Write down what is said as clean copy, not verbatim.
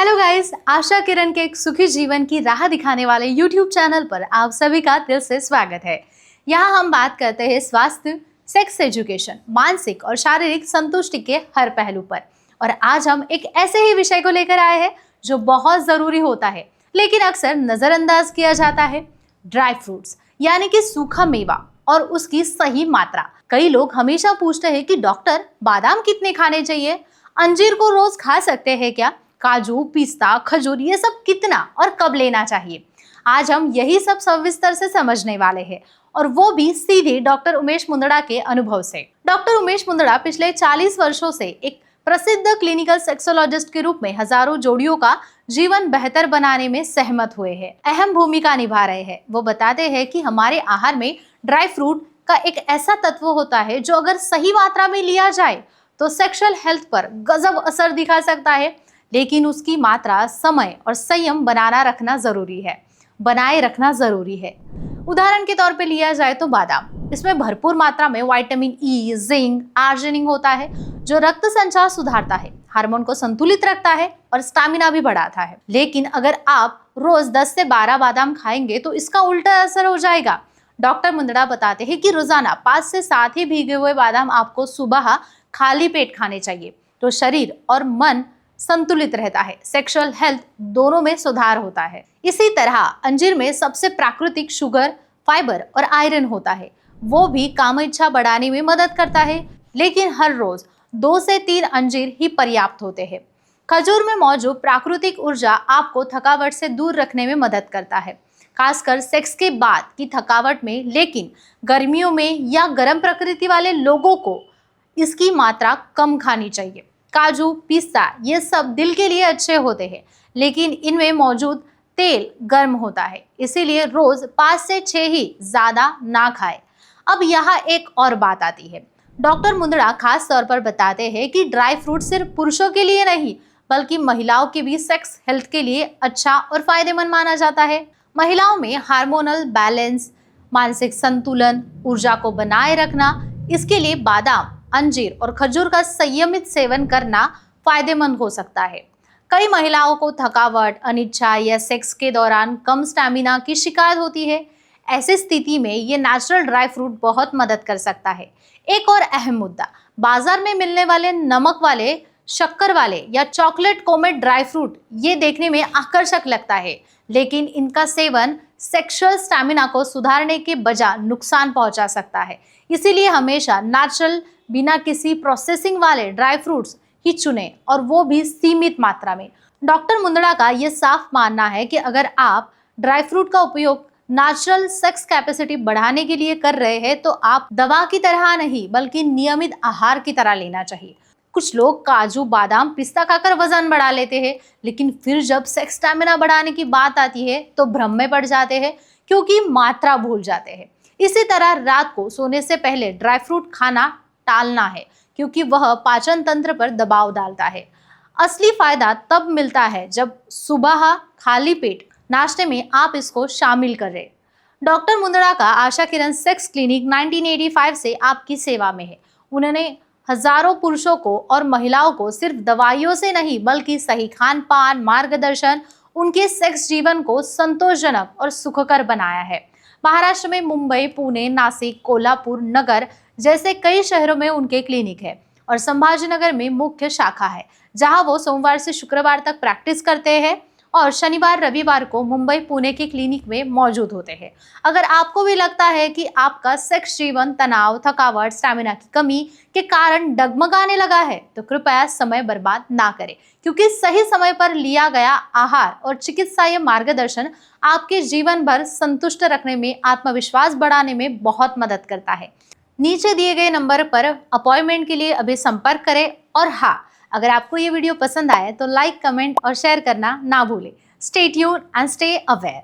Hello guys, Asha Kiran के एक सुखी जीवन की राह दिखाने वाले यूट्यूब चैनल पर आप सभी का दिल से स्वागत है। यहाँ हम बात करते हैं स्वास्थ्य, सेक्स एजुकेशन, मानसिक और शारीरिक संतुष्टि के हर पहलू पर। और आज हम एक ऐसे ही विषय को लेकर आए हैं जो बहुत जरूरी होता है लेकिन अक्सर नजरअंदाज किया जाता है। ड्राई फ्रूट्स यानी कि सूखा मेवा और उसकी सही मात्रा। कई लोग हमेशा पूछते हैं कि डॉक्टर, बादाम कितने खाने चाहिए, अंजीर को रोज खा सकते हैं क्या, काजू, पिस्ता, खजूर, ये सब कितना और कब लेना चाहिए। आज हम यही सब सविस्तर से समझने वाले हैं और वो भी सीधे डॉक्टर उमेश मुंदड़ा के अनुभव से। डॉक्टर उमेश मुंदड़ा पिछले 40 वर्षों से एक प्रसिद्ध क्लिनिकल सेक्सोलॉजिस्ट के रूप में हजारों जोड़ियों का जीवन बेहतर बनाने में सहमत हुए हैं, अहम भूमिका निभा रहे हैं। वो बताते हैं कि हमारे आहार में ड्राई फ्रूट का एक ऐसा तत्व होता है जो अगर सही मात्रा में लिया जाए तो सेक्सुअल हेल्थ पर गजब असर दिखा सकता है, लेकिन उसकी मात्रा, समय और संयम बनाए रखना जरूरी है। उदाहरण के तौर पे लिया जाए तो बादाम, इसमें भरपूर मात्रा में विटामिन ई, जिंक, आर्जिनिन होता है जो रक्त संचार सुधारता है, हार्मोन को संतुलित रखता है और स्टैमिना भी बढ़ाता है। लेकिन अगर आप रोज 10 से 12 बादाम खाएंगे तो इसका उल्टा असर हो जाएगा। डॉक्टर मुंदड़ा बताते हैं कि रोजाना 5 से 7 ही भीगे हुए बादाम आपको सुबह खाली पेट खाने चाहिए, तो शरीर और मन संतुलित रहता है, सेक्सुअल हेल्थ दोनों में सुधार होता है। इसी तरह अंजीर में सबसे प्राकृतिक शुगर, फाइबर और आयरन होता है, वो भी काम इच्छा बढ़ाने में मदद करता है, लेकिन हर रोज 2 से 3 अंजीर ही पर्याप्त होते हैं। खजूर में मौजूद प्राकृतिक ऊर्जा आपको थकावट से दूर रखने में मदद करता है, खासकर सेक्स के बाद की थकावट में। लेकिन गर्मियों में या गर्म प्रकृति वाले लोगों को इसकी मात्रा कम खानी चाहिए। काजू, पिस्ता, ये सब दिल के लिए अच्छे होते हैं, लेकिन इनमें मौजूद तेल गर्म होता है, इसीलिए रोज 5 से 6 ही, ज्यादा ना खाएं। अब यहाँ एक और बात आती है। डॉक्टर मुंदड़ा खास तौर पर बताते हैं कि ड्राई फ्रूट सिर्फ पुरुषों के लिए नहीं बल्कि महिलाओं के भी सेक्स हेल्थ के लिए अच्छा और फायदेमंद माना जाता है। महिलाओं में हार्मोनल बैलेंस, मानसिक संतुलन, ऊर्जा को बनाए रखना, इसके लिए बादाम, अंजीर और खजूर का संयमित सेवन करना फायदेमंद हो सकता है। कई महिलाओं को थकावट, अनिच्छा या सेक्स के दौरान कम स्टैमिना की शिकायत होती है। ऐसी स्थिति में ये नेचुरल ड्राई फ्रूट बहुत मदद कर सकता है। एक और अहम मुद्दा, बाजार में मिलने वाले नमक वाले, शक्कर वाले या चॉकलेट कोमेट ड्राई फ्रूट ये देखने में आकर्षक लगता है, लेकिन इनका सेवन सेक्सुअल स्टैमिना को सुधारने के बजाय नुकसान पहुंचा सकता है। इसीलिए हमेशा नेचुरल, बिना किसी प्रोसेसिंग वाले ड्राई फ्रूट्स ही चुनें, और वो भी सीमित मात्रा में। डॉक्टर मुंदड़ा का ये साफ मानना है कि अगर आप ड्राई फ्रूट का उपयोग नेचुरल सेक्स कैपेसिटी बढ़ाने के लिए कर रहे हैं तो आप दवा की तरह नहीं बल्कि नियमित आहार की तरह लेना चाहिए। कुछ लोग काजू, बादाम, पिस्ता खाकर वजन बढ़ा लेते हैं, लेकिन फिर जब सेक्स स्टैमिना बढ़ाने की बात आती है तो भ्रम में पड़ जाते हैं क्योंकि मात्रा भूल जाते हैं। इसी तरह रात को सोने से पहले ड्राई फ्रूट खाना टालना है क्योंकि वह पाचन तंत्र पर दबाव डालता है। असली फायदा तब मिलता है जब सुबह खाली पेट नाश्ते में आप इसको शामिल करें। डॉक्टर मुंदड़ा का आशा किरण सेक्स क्लिनिक 1985 से आपकी सेवा में है। उन्होंने हजारों पुरुषों को और महिलाओं को सिर्फ दवाइयों से नहीं बल्कि सही खान पान, मार्गदर्शन, उनके सेक्स जीवन को संतोषजनक और सुखकर बनाया है। महाराष्ट्र में मुंबई, पुणे, नासिक, कोल्हापुर, नगर जैसे कई शहरों में उनके क्लिनिक है और संभाजीनगर में मुख्य शाखा है, जहां वो सोमवार से शुक्रवार तक प्रैक्टिस करते हैं और शनिवार रविवार को मुंबई, पुणे के क्लिनिक में मौजूद होते हैं। अगर आपको भी लगता है कि आपका सेक्स जीवन तनाव, थकावट, स्टैमिना की कमी के कारण डगमगाने लगा है तो कृपया समय बर्बाद ना करें, क्योंकि सही समय पर लिया गया आहार और चिकित्सीय मार्गदर्शन आपके जीवन भर संतुष्ट रखने में, आत्मविश्वास बढ़ाने में बहुत मदद करता है। नीचे दिए गए नंबर पर अपॉइंटमेंट के लिए अभी संपर्क करें। और हाँ, अगर आपको ये वीडियो पसंद आए तो लाइक, कमेंट और शेयर करना ना भूलें। Stay tuned and stay aware.